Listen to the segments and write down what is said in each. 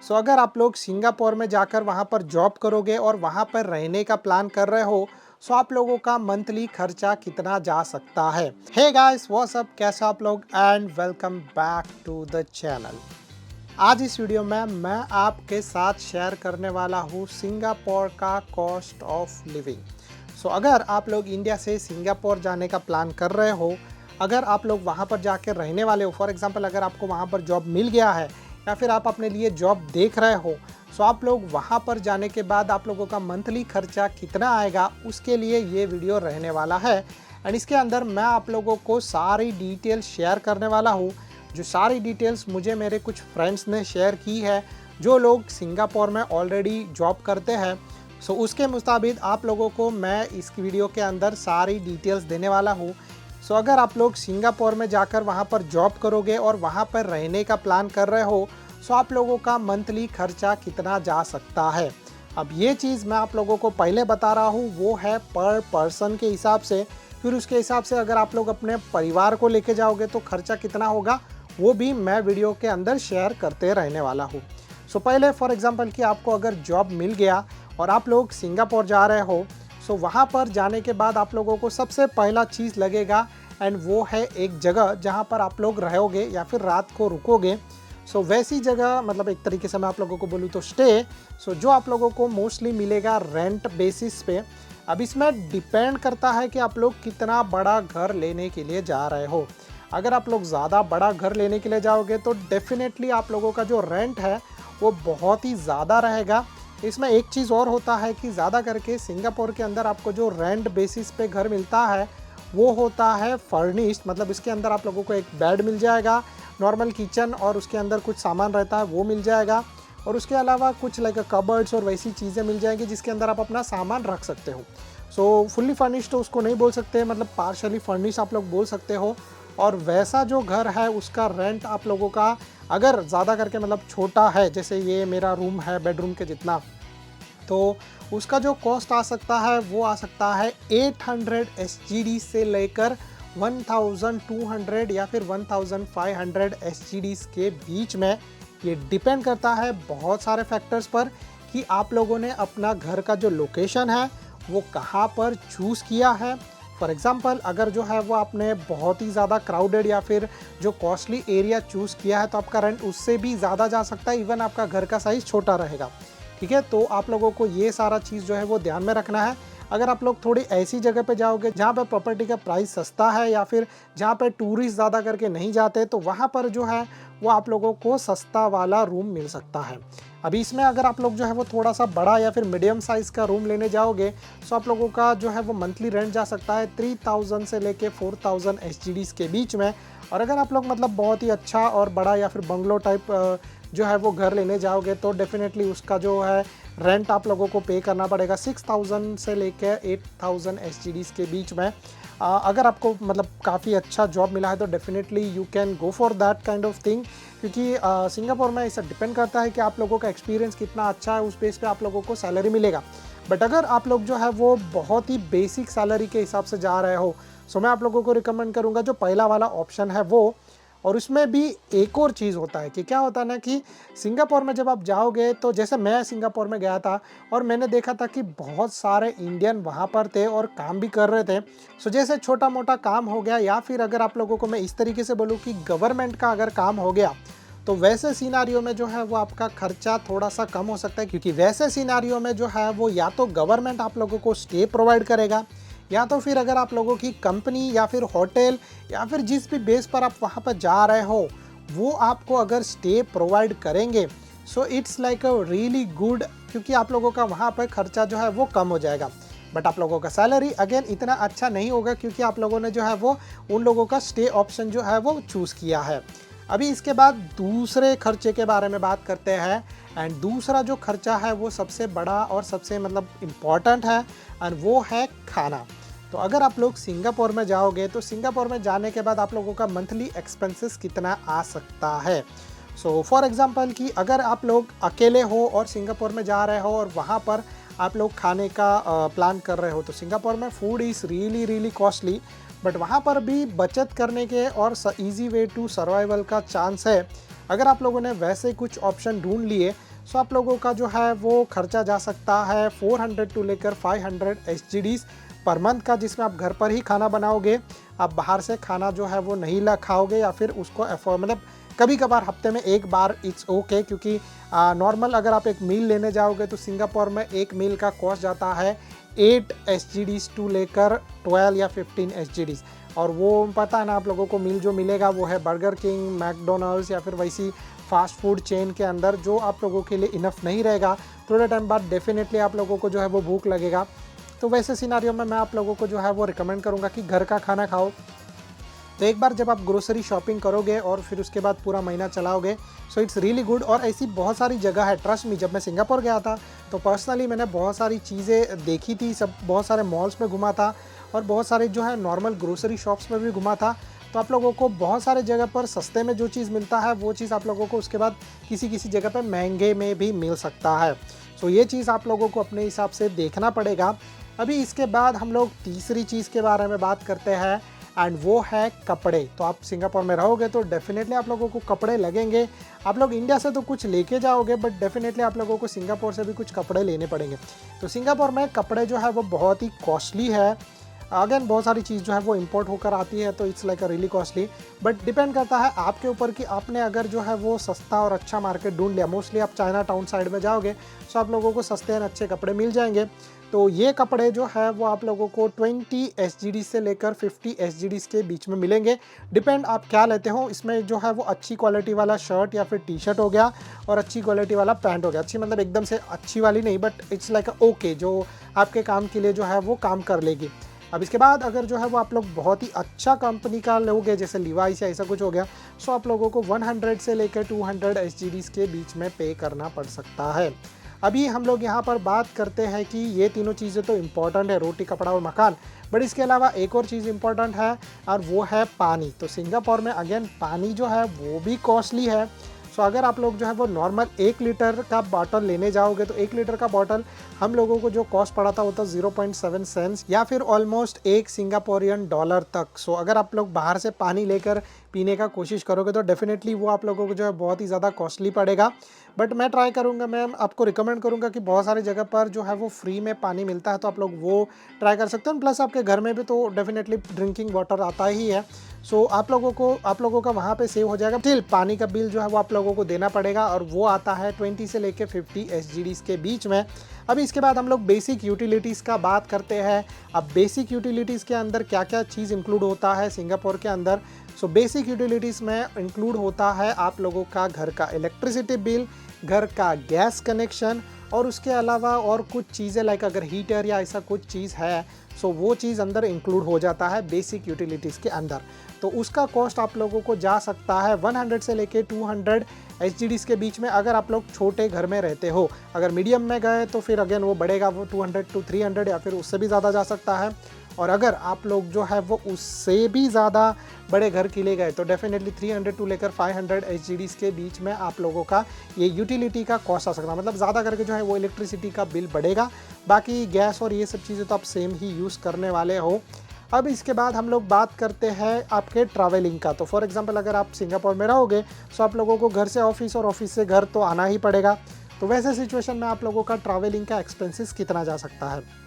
सो अगर आप लोग सिंगापुर में जाकर वहाँ पर जॉब करोगे और वहाँ पर रहने का प्लान कर रहे हो, सो आप लोगों का मंथली खर्चा कितना जा सकता है। हे गाइस, व्हाट्स अप, कैसे आप लोग and welcome back to the channel. आज इस वीडियो में मैं आपके साथ शेयर करने वाला हूँ सिंगापुर का कॉस्ट ऑफ लिविंग। सो अगर आप लोग इंडिया से सिंगापुर जाने का प्लान कर रहे हो, अगर आप लोग वहाँ पर जाकर रहने वाले हो, फॉर एग्जांपल अगर आपको वहाँ पर जॉब मिल गया है या फिर आप अपने लिए जॉब देख रहे हो, सो आप लोग वहाँ पर जाने के बाद आप लोगों का मंथली खर्चा कितना आएगा, उसके लिए ये वीडियो रहने वाला है। एंड इसके अंदर मैं आप लोगों को सारी डिटेल शेयर करने वाला हूँ, जो सारी डिटेल्स मुझे मेरे कुछ फ्रेंड्स ने शेयर की है जो लोग सिंगापुर में ऑलरेडी जॉब करते हैं। सो उसके मुताबिक आप लोगों को मैं इस वीडियो के अंदर सारी डिटेल्स देने वाला हूँ। सो अगर आप लोग सिंगापुर में जाकर वहाँ पर जॉब करोगे और वहाँ पर रहने का प्लान कर रहे हो, सो आप लोगों का मंथली खर्चा कितना जा सकता है। अब ये चीज़ मैं आप लोगों को पहले बता रहा हूँ, वो है पर पर्सन के हिसाब से। फिर उसके हिसाब से अगर आप लोग अपने परिवार को लेके जाओगे तो खर्चा कितना होगा, वो भी मैं वीडियो के अंदर शेयर करते रहने वाला हूँ। सो पहले फॉर एग्जांपल कि आपको अगर जॉब मिल गया और आप लोग सिंगापुर जा रहे हो, सो वहाँ पर जाने के बाद आप लोगों को सबसे पहला चीज़ लगेगा एंड वो है एक जगह जहाँ पर आप लोग रहोगे या फिर रात को रुकोगे। सो वैसी जगह, मतलब एक तरीके से मैं आप लोगों को बोलूँ तो स्टे, सो जो आप लोगों को मोस्टली मिलेगा रेंट बेसिस पे। अब इसमें डिपेंड करता है कि आप लोग कितना बड़ा घर लेने के लिए जा रहे हो। अगर आप लोग ज़्यादा बड़ा घर लेने के लिए जाओगे तो डेफिनेटली आप लोगों का जो रेंट है वो बहुत ही ज़्यादा रहेगा। इसमें एक चीज़ और होता है कि ज़्यादा करके सिंगापुर के अंदर आपको जो रेंट बेसिस पे घर मिलता है वो होता है फर्निश्ड, मतलब इसके अंदर आप लोगों को एक बेड मिल जाएगा, नॉर्मल किचन और उसके अंदर कुछ सामान रहता है वो मिल जाएगा, और उसके अलावा कुछ लाइक कबर्ड्स और वैसी चीज़ें मिल जाएंगी जिसके अंदर आप अपना सामान रख सकते हो। सो फुल्ली फर्निश्ड तो उसको नहीं बोल सकते, मतलब पार्शली फर्निश्ड आप लोग बोल सकते हो। और वैसा जो घर है उसका रेंट आप लोगों का अगर ज़्यादा करके मतलब छोटा है, जैसे ये मेरा रूम है बेडरूम के जितना, तो उसका जो कॉस्ट आ सकता है वो आ सकता है 800 SGD से लेकर 1200 या फिर 1500 SGD के बीच में। ये डिपेंड करता है बहुत सारे फैक्टर्स पर कि आप लोगों ने अपना घर का जो लोकेशन है वो कहाँ पर चूज़ किया है। फॉर एग्ज़ाम्पल अगर जो है वो आपने बहुत ही ज़्यादा क्राउडेड या फिर जो कॉस्टली एरिया चूज़ किया है तो आपका रेंट उससे भी ज़्यादा जा सकता है, इवन आपका घर का साइज़ छोटा रहेगा। ठीक है, तो आप लोगों को ये सारा चीज़ जो है वो ध्यान में रखना है। अगर आप लोग थोड़ी ऐसी जगह पे जाओगे जहाँ पे प्रॉपर्टी का प्राइस सस्ता है या फिर जहाँ पे टूरिस्ट ज़्यादा करके नहीं जाते, तो वहाँ पर जो है वो आप लोगों को सस्ता वाला रूम मिल सकता है। अभी इसमें अगर आप लोग जो है वो थोड़ा सा बड़ा या फिर मीडियम साइज़ का रूम लेने जाओगे तो आप लोगों का जो है वो मंथली रेंट जा सकता है 3000 से लेके 4000 SGD के बीच में। और अगर आप लोग मतलब बहुत ही अच्छा और बड़ा या फिर बंगलो टाइप जो है वो घर लेने जाओगे तो डेफिनेटली उसका जो है रेंट आप लोगों को पे करना पड़ेगा 6000 से लेके 8000 SGD के बीच में। अगर आपको मतलब काफ़ी अच्छा जॉब मिला है तो definitely you can go for that kind of thing, क्योंकि सिंगापुर में ऐसा डिपेंड करता है कि आप लोगों का एक्सपीरियंस कितना अच्छा है, उस बेस पे आप लोगों को सैलरी मिलेगा। बट अगर आप लोग जो है वो बहुत ही बेसिक सैलरी के हिसाब से जा रहे हो, सो मैं आप लोगों को रिकमेंड करूँगा जो पहला वाला ऑप्शन है वो। और उसमें भी एक और चीज़ होता है कि क्या होता है ना कि सिंगापुर में जब आप जाओगे तो जैसे मैं सिंगापुर में गया था और मैंने देखा था कि बहुत सारे इंडियन वहाँ पर थे और काम भी कर रहे थे। सो जैसे छोटा मोटा काम हो गया या फिर अगर आप लोगों को मैं इस तरीके से बोलूँ कि गवर्नमेंट का अगर काम हो गया, तो वैसे सिनारियो में जो है वो आपका खर्चा थोड़ा सा कम हो सकता है, क्योंकि वैसे सिनारियो में जो है वो या तो गवर्नमेंट आप लोगों को स्टे प्रोवाइड करेगा या तो फिर अगर आप लोगों की कंपनी या फिर होटल या फिर जिस भी बेस पर आप वहाँ पर जा रहे हो वो आपको अगर स्टे प्रोवाइड करेंगे, so it's like a really good, क्योंकि आप लोगों का वहाँ पर खर्चा जो है वो कम हो जाएगा। बट आप लोगों का सैलरी अगेन इतना अच्छा नहीं होगा क्योंकि आप लोगों ने जो है वो उन लोगों का स्टे ऑप्शन जो है वो चूज़ किया है। अभी इसके बाद दूसरे खर्चे के बारे में बात करते हैं। एंड दूसरा जो खर्चा है वो सबसे बड़ा और सबसे मतलब इम्पॉर्टेंट है एंड वो है खाना। तो अगर आप लोग सिंगापुर में जाओगे तो सिंगापुर में जाने के बाद आप लोगों का मंथली एक्सपेंसेस कितना आ सकता है। सो फॉर एग्जांपल कि अगर आप लोग अकेले हो और सिंगापुर में जा रहे हो और वहाँ पर आप लोग खाने का प्लान कर रहे हो, तो सिंगापुर में food is really costly, but वहाँ पर भी बचत करने के और ईजी वे टू सर्वाइवल का चांस है। अगर आप लोगों ने वैसे कुछ ऑप्शन ढूंढ लिए सो आप लोगों का जो है वो खर्चा जा सकता है 400 टू लेकर 500 SGDs पर मंथ का, जिसमें आप घर पर ही खाना बनाओगे। आप बाहर से खाना जो है वो नहीं ला खाओगे या फिर उसको अफोर्ड मतलब कभी कभार हफ्ते में एक बार इट्स ओके, क्योंकि नॉर्मल अगर आप एक मील लेने जाओगे तो सिंगापुर में एक मील का कॉस्ट जाता है 8 SGDs टू लेकर 12 या 15 SGDs। और वो पता है ना आप लोगों को मील जो मिलेगा वो है बर्गर किंग, मैकडोनल्ड्स या फिर वैसी फास्ट फूड चेन के अंदर, जो आप लोगों के लिए इनफ नहीं रहेगा। थोड़े टाइम बाद डेफिनेटली आप लोगों को जो है वो भूख लगेगा। तो वैसे सिनारियो में मैं आप लोगों को जो है वो रिकमेंड करूँगा कि घर का खाना खाओ। तो एक बार जब आप ग्रोसरी शॉपिंग करोगे और फिर उसके बाद पूरा महीना चलाओगे, सो इट्स रियली गुड। और ऐसी बहुत सारी जगह है, ट्रस्ट मी। जब मैं सिंगापुर गया था तो पर्सनली मैंने बहुत सारी चीज़ें देखी थी, सब बहुत सारे मॉल्स में घुमा था और बहुत सारे जो है नॉर्मल ग्रोसरी शॉप्स में भी घुमा था। तो आप लोगों को बहुत सारे जगह पर सस्ते में जो चीज़ मिलता है वो चीज़ आप लोगों को उसके बाद किसी किसी जगह पर महंगे में भी मिल सकता है। सो ये चीज़ आप लोगों को अपने हिसाब से देखना पड़ेगा। अभी इसके बाद हम लोग तीसरी चीज़ के बारे में बात करते हैं, एंड वो है कपड़े। तो आप सिंगापुर में रहोगे तो डेफिनेटली आप लोगों को कपड़े लगेंगे। आप लोग इंडिया से तो कुछ लेके जाओगे, बट डेफिनेटली आप लोगों को सिंगापुर से भी कुछ कपड़े लेने पड़ेंगे। तो सिंगापुर में कपड़े जो है वो बहुत ही कॉस्टली है। अगेन बहुत सारी चीज़ जो है वो इंपोर्ट होकर आती है, तो it's like a really costly. But depend करता है आपके ऊपर कि आपने अगर जो है वो सस्ता और अच्छा मार्केट ढूंढ लिया। मोस्टली आप चाइना टाउन साइड में जाओगे तो आप लोगों को सस्ते और अच्छे कपड़े मिल जाएंगे। तो ये कपड़े जो है वो आप लोगों को 20 SGD से लेकर 50 SGD के बीच में मिलेंगे। डिपेंड आप क्या लेते हो। इसमें जो है वो अच्छी क्वालिटी वाला शर्ट या फिर टी शर्ट हो गया और अच्छी क्वालिटी वाला पैंट हो गया। अच्छी मतलब एकदम से अच्छी वाली नहीं, बट इट्स लाइक ओके, जो आपके काम के लिए जो है वो काम कर लेगी। अब इसके बाद अगर जो है वो आप लोग बहुत ही अच्छा कंपनी का लोगे, जैसे लिवाइस या ऐसा कुछ हो गया, सो आप लोगों को 100 से लेकर 200 SGD के बीच में पे करना पड़ सकता है। अभी हम लोग यहाँ पर बात करते हैं कि ये तीनों चीज़ें तो इम्पॉर्टेंट है, रोटी, कपड़ा और मकान, बट इसके अलावा एक और चीज़ इम्पॉर्टेंट है और वो है पानी। तो सिंगापुर में अगेन पानी जो है वो भी कॉस्टली है। सो अगर आप लोग जो है वो नॉर्मल 1 लीटर का बॉटल लेने जाओगे तो 1 लीटर का बॉटल हम लोगों को जो कॉस्ट पड़ा था वो था 0.7 सेंट्स या फिर ऑलमोस्ट 1 सिंगापुरियन डॉलर तक। सो अगर आप लोग बाहर से पानी लेकर पीने का कोशिश करोगे तो डेफिनेटली वो आप लोगों को जो है बहुत ही ज़्यादा कॉस्टली पड़ेगा। बट मैं ट्राई करूँगा, मैं आपको रिकमेंड करूँगा कि बहुत सारी जगह पर जो है वो फ्री में पानी मिलता है, तो आप लोग वो ट्राई कर सकते हो। प्लस आपके घर में भी तो डेफिनेटली ड्रिंकिंग वाटर आता ही है। सो आप लोगों का वहाँ पे सेव हो जाएगा। स्टिल पानी का बिल जो है वो आप लोगों को देना पड़ेगा और वो आता है 20 से लेके 50 SGD के बीच में। अभी इसके बाद हम लोग बेसिक यूटिलिटीज़ का बात करते हैं। अब बेसिक यूटिलिटीज़ के अंदर क्या क्या चीज़ इंक्लूड होता है सिंगापुर के अंदर। सो बेसिक यूटिलिटीज़ में इंक्लूड होता है आप लोगों का घर का इलेक्ट्रिसिटी बिल, घर का गैस कनेक्शन और उसके अलावा और कुछ चीज़ें लाइक अगर हीटर या ऐसा कुछ चीज़ है, सो वो चीज़ अंदर इंक्लूड हो जाता है बेसिक यूटिलिटीज़ के अंदर। तो उसका कॉस्ट आप लोगों को जा सकता है 100 से लेके 200 SGD के बीच में, अगर आप लोग छोटे घर में रहते हो। अगर मीडियम में गए तो फिर अगेन वो बढ़ेगा, वो 200 टू 300 या फिर उससे भी ज़्यादा जा सकता है। और अगर आप लोग जो है वो उससे भी ज़्यादा बड़े घर के लिए गए तो डेफिनेटली 300 टू लेकर 500 SGD के बीच में आप लोगों का ये यूटिलिटी का कॉस्ट आ सकता है। मतलब ज़्यादा करके जो है वो इलेक्ट्रिसिटी का बिल बढ़ेगा, बाकी गैस और ये सब चीज़ें तो आप सेम ही यूज़ करने वाले हो। अब इसके बाद हम लोग बात करते हैं आपके ट्रैवलिंग का। तो फॉर एग्जांपल अगर आप सिंगापुर में रहोगे तो आप लोगों को घर से ऑफिस और ऑफिस से घर तो आना ही पड़ेगा। तो वैसे सिचुएशन में आप लोगों का ट्रैवलिंग का एक्सपेंसेस कितना जा सकता है।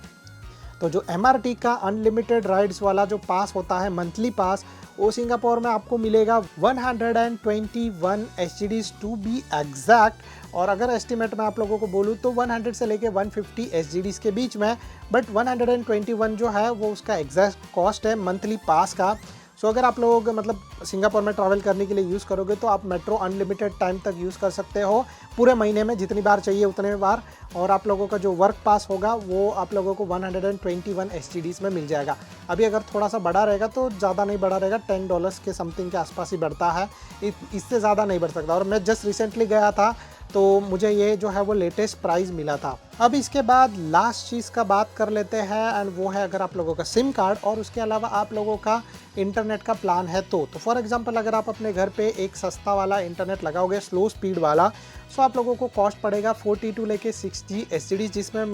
तो जो MRT का अनलिमिटेड राइड्स वाला जो पास होता है, मंथली पास, वो सिंगापुर में आपको मिलेगा 121 SGD टू बी एग्जैक्ट। और अगर एस्टिमेट में आप लोगों को बोलूँ तो 100 से लेके 150 SGD के बीच में, बट 121 जो है वो उसका एग्जैक्ट कॉस्ट है मंथली पास का। सो अगर आप लोग मतलब सिंगापुर में ट्रैवल करने के लिए यूज़ करोगे तो आप मेट्रो अनलिमिटेड टाइम तक यूज़ कर सकते हो, पूरे महीने में जितनी बार चाहिए उतने बार। और आप लोगों का जो वर्क पास होगा वो आप लोगों को 121 SGD में मिल जाएगा। अभी अगर थोड़ा सा बड़ा रहेगा तो ज़्यादा नहीं बड़ा रहेगा, $10 के समथिंग के आसपास ही बढ़ता है, इससे ज़्यादा नहीं बढ़ सकता। और मैं जस्ट रिसेंटली गया था तो मुझे ये जो है वो लेटेस्ट प्राइस मिला था। अब इसके बाद लास्ट चीज़ का बात कर लेते हैं, एंड वो है अगर आप लोगों का सिम कार्ड और उसके अलावा आप लोगों का इंटरनेट का प्लान है तो फॉर एग्जांपल अगर आप अपने घर पे एक सस्ता वाला इंटरनेट लगाओगे, स्लो स्पीड वाला, सो आप लोगों को कॉस्ट पड़ेगा 40 टू लेके 60 SGD, जिसमें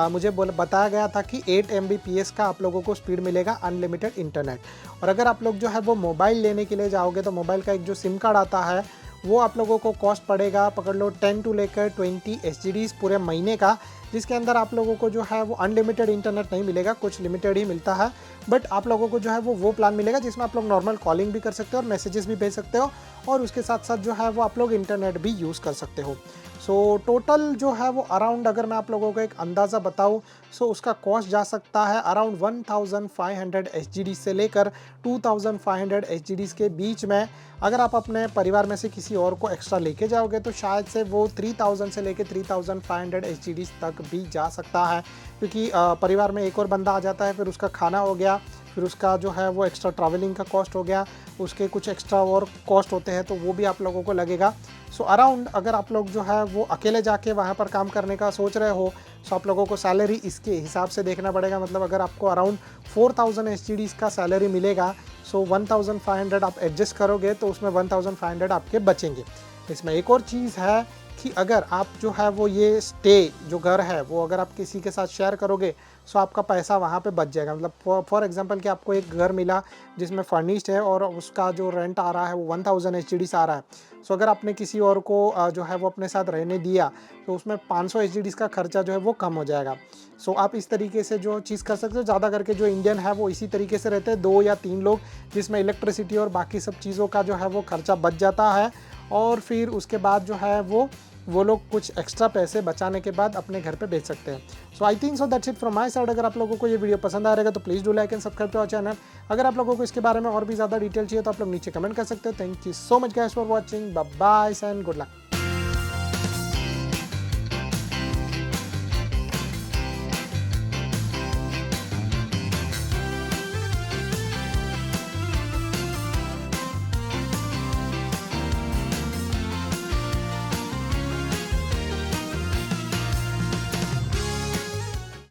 मुझे बताया गया था कि 8 Mbps का आप लोगों को स्पीड मिलेगा अनलिमिटेड इंटरनेट। और अगर आप लोग जो है वो मोबाइल लेने के लिए जाओगे तो मोबाइल का एक जो सिम कार्ड आता है वो आप लोगों को कॉस्ट पड़ेगा, पकड़ लो 10 टू लेकर 20 SGDs पूरे महीने का, जिसके अंदर आप लोगों को जो है वो अनलिमिटेड इंटरनेट नहीं मिलेगा, कुछ लिमिटेड ही मिलता है। बट आप लोगों को जो है वो प्लान मिलेगा जिसमें आप लोग नॉर्मल कॉलिंग भी कर सकते हो और मैसेजेस भी भेज सकते हो, और उसके साथ साथ जो है वो आप लोग इंटरनेट भी यूज़ कर सकते हो। सो टोटल जो है वो अराउंड, अगर मैं आप लोगों को एक अंदाज़ा बताऊं, सो उसका कॉस्ट जा सकता है अराउंड 1500 SGD से लेकर 2500 SGD के बीच में। अगर आप अपने परिवार में से किसी और को एक्स्ट्रा लेके जाओगे तो शायद से वो 3000 से लेकर 3500 SGD तक भी जा सकता है, क्योंकि परिवार में एक और बंदा आ जाता है, फिर उसका खाना हो गया, फिर उसका जो है वो एक्स्ट्रा ट्रैवलिंग का कॉस्ट हो गया, उसके कुछ एक्स्ट्रा और कॉस्ट होते हैं तो वो भी आप लोगों को लगेगा। सो अराउंड अगर आप लोग जो है वो अकेले जाके वहाँ पर काम करने का सोच रहे हो, सो आप लोगों को सैलरी इसके हिसाब से देखना पड़ेगा। मतलब अगर आपको अराउंड 4000 SGD का सैलरी मिलेगा, सो 1500 आप एडजस्ट करोगे तो उसमें 1500 आपके बचेंगे। इसमें एक और चीज़ है कि अगर आप जो है वो ये स्टे जो घर है वो अगर आप किसी के साथ शेयर करोगे, सो आपका पैसा वहाँ पे बच जाएगा। मतलब फॉर एग्जांपल कि आपको एक घर मिला जिसमें फर्निश्ड है और उसका जो रेंट आ रहा है वो 1000 SGD आ रहा है। सो अगर आपने किसी और को जो है वो अपने साथ रहने दिया तो उसमें 500 SGD का खर्चा जो है वो कम हो जाएगा। सो आप इस तरीके से जो चीज़ कर सकते हो। ज़्यादा करके जो इंडियन है वो इसी तरीके से रहते हैं, 2 या 3 लोग, जिसमें इलेक्ट्रिसिटी और बाकी सब चीज़ों का जो है वो खर्चा बच जाता है, और फिर उसके बाद जो है वो लोग कुछ एक्स्ट्रा पैसे बचाने के बाद अपने घर पे बेच सकते हैं। So I think so that's it from my side. अगर आप लोगों को ये वीडियो पसंद आ रहेगा तो please do like and subscribe to our channel. अगर आप लोगों को इसके बारे में और भी ज़्यादा डिटेल चाहिए तो आप लोग नीचे कमेंट कर सकते हो। Thank you so much guys for watching, bye bye and good luck.